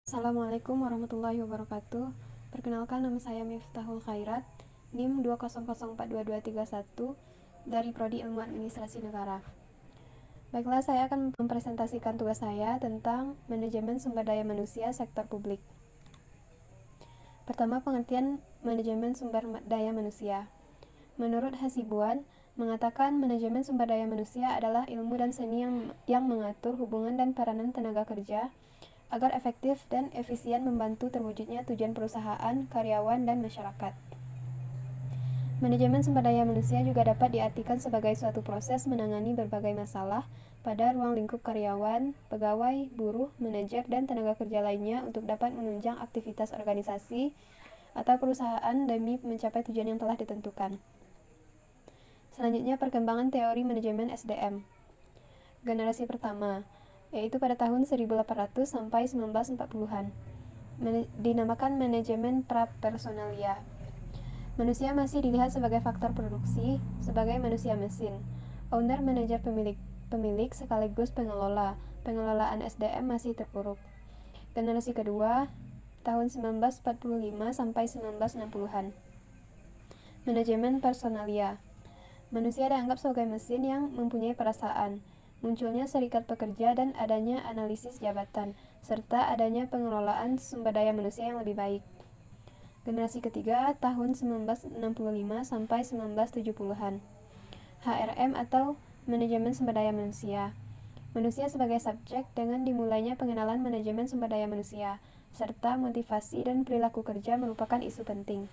Assalamualaikum warahmatullahi wabarakatuh. Perkenalkan, nama saya Miftahul Khairat, NIM 200422231 dari Prodi Ilmu Administrasi Negara. Baiklah, saya akan mempresentasikan tugas saya tentang manajemen sumber daya manusia sektor publik. Pertama, pengertian manajemen sumber daya manusia. Menurut Hasibuan, mengatakan manajemen sumber daya manusia adalah ilmu dan seni yang mengatur hubungan dan peranan tenaga kerja agar efektif dan efisien membantu terwujudnya tujuan perusahaan, karyawan, dan masyarakat. Manajemen sumber daya manusia juga dapat diartikan sebagai suatu proses menangani berbagai masalah pada ruang lingkup karyawan, pegawai, buruh, manajer, dan tenaga kerja lainnya untuk dapat menunjang aktivitas organisasi atau perusahaan demi mencapai tujuan yang telah ditentukan. Selanjutnya, perkembangan teori manajemen SDM. Generasi pertama, yaitu pada tahun 1800 sampai 1940-an, dinamakan manajemen prapersonalia. Manusia masih dilihat sebagai faktor produksi, sebagai manusia mesin. Owner, manajer, pemilik sekaligus pengelola. Pengelolaan SDM masih terpuruk. Generasi kedua, tahun 1945 sampai 1960-an. Manajemen personalia. Manusia dianggap sebagai mesin yang mempunyai perasaan. Munculnya serikat pekerja dan adanya analisis jabatan, serta adanya pengelolaan sumber daya manusia yang lebih baik. Generasi ketiga, tahun 1965 sampai 1970-an. HRM atau manajemen sumber daya manusia. Manusia sebagai subjek dengan dimulainya pengenalan manajemen sumber daya manusia, serta motivasi dan perilaku kerja merupakan isu penting.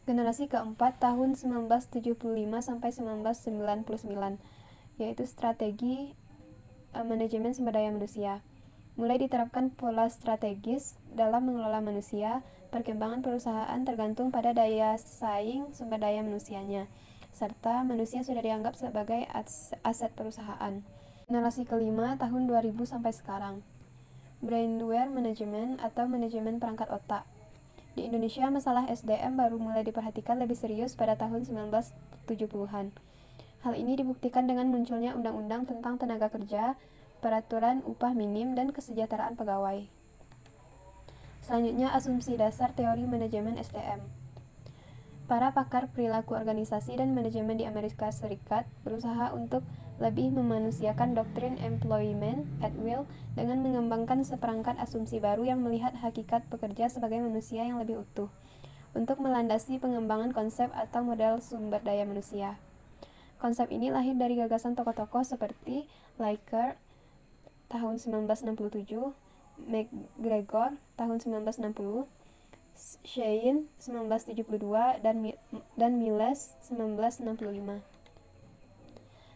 Generasi keempat, tahun 1975 sampai 1999, yaitu strategi manajemen sumber daya manusia. Mulai diterapkan pola strategis dalam mengelola manusia. Perkembangan perusahaan tergantung pada daya saing sumber daya manusianya, serta manusia sudah dianggap sebagai aset perusahaan. Generasi kelima, tahun 2000 sampai sekarang. Brainware Management atau manajemen perangkat otak. Di Indonesia, masalah SDM baru mulai diperhatikan lebih serius pada tahun 1970-an. Hal ini dibuktikan dengan munculnya undang-undang tentang tenaga kerja, peraturan upah minim, dan kesejahteraan pegawai. Selanjutnya, asumsi dasar teori manajemen SDM. Para pakar perilaku organisasi dan manajemen di Amerika Serikat berusaha untuk lebih memanusiakan doktrin employment at will dengan mengembangkan seperangkat asumsi baru yang melihat hakikat pekerja sebagai manusia yang lebih utuh, untuk melandasi pengembangan konsep atau model sumber daya manusia. Konsep ini lahir dari gagasan tokoh-tokoh seperti Laker tahun 1967, McGregor tahun 1960, Shein 1972, dan Miles 1965.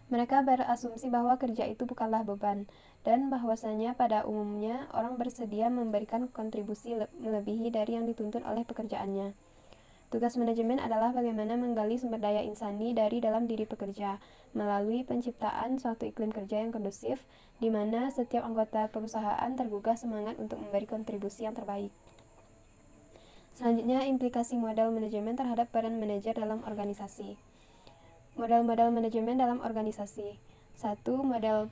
Mereka berasumsi bahwa kerja itu bukanlah beban, dan bahwasanya pada umumnya orang bersedia memberikan kontribusi melebihi dari yang dituntut oleh pekerjaannya. Tugas manajemen adalah bagaimana menggali sumber daya insani dari dalam diri pekerja, melalui penciptaan suatu iklim kerja yang kondusif, di mana setiap anggota perusahaan tergugah semangat untuk memberi kontribusi yang terbaik. Selanjutnya, implikasi model manajemen terhadap peran manajer dalam organisasi. Model-model manajemen dalam organisasi. 1. Model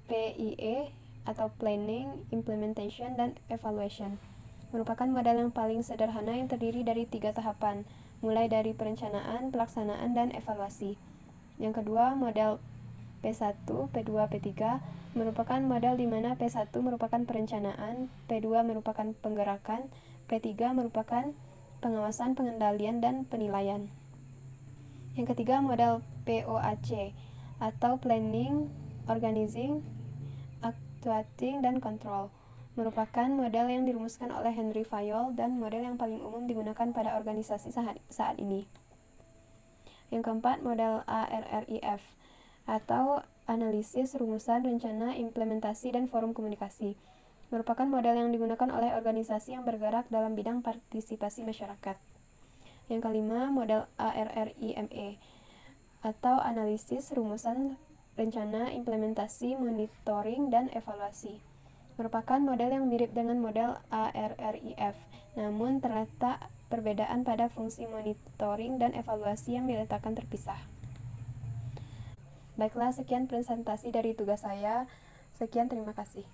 PIE atau Planning, Implementation, dan Evaluation. Merupakan model yang paling sederhana yang terdiri dari 3 tahapan, mulai dari perencanaan, pelaksanaan, dan evaluasi. Yang kedua, model P1, P2, P3 merupakan model di mana P1 merupakan perencanaan, P2 merupakan penggerakan, P3 merupakan pengawasan, pengendalian, dan penilaian. Yang ketiga, model POAC atau Planning, Organizing, Actuating, dan Control merupakan model yang dirumuskan oleh Henry Fayol dan model yang paling umum digunakan pada organisasi saat ini. Yang keempat, model ARRIF atau Analisis, Rumusan, Rencana, Implementasi, dan Forum Komunikasi merupakan model yang digunakan oleh organisasi yang bergerak dalam bidang partisipasi masyarakat. Yang kelima, model ARRIME atau Analisis, Rumusan, Rencana, Implementasi, Monitoring, dan Evaluasi merupakan model yang mirip dengan model ARRIF, namun terletak perbedaan pada fungsi monitoring dan evaluasi yang diletakkan terpisah. Baiklah, sekian presentasi dari tugas saya. Sekian, terima kasih.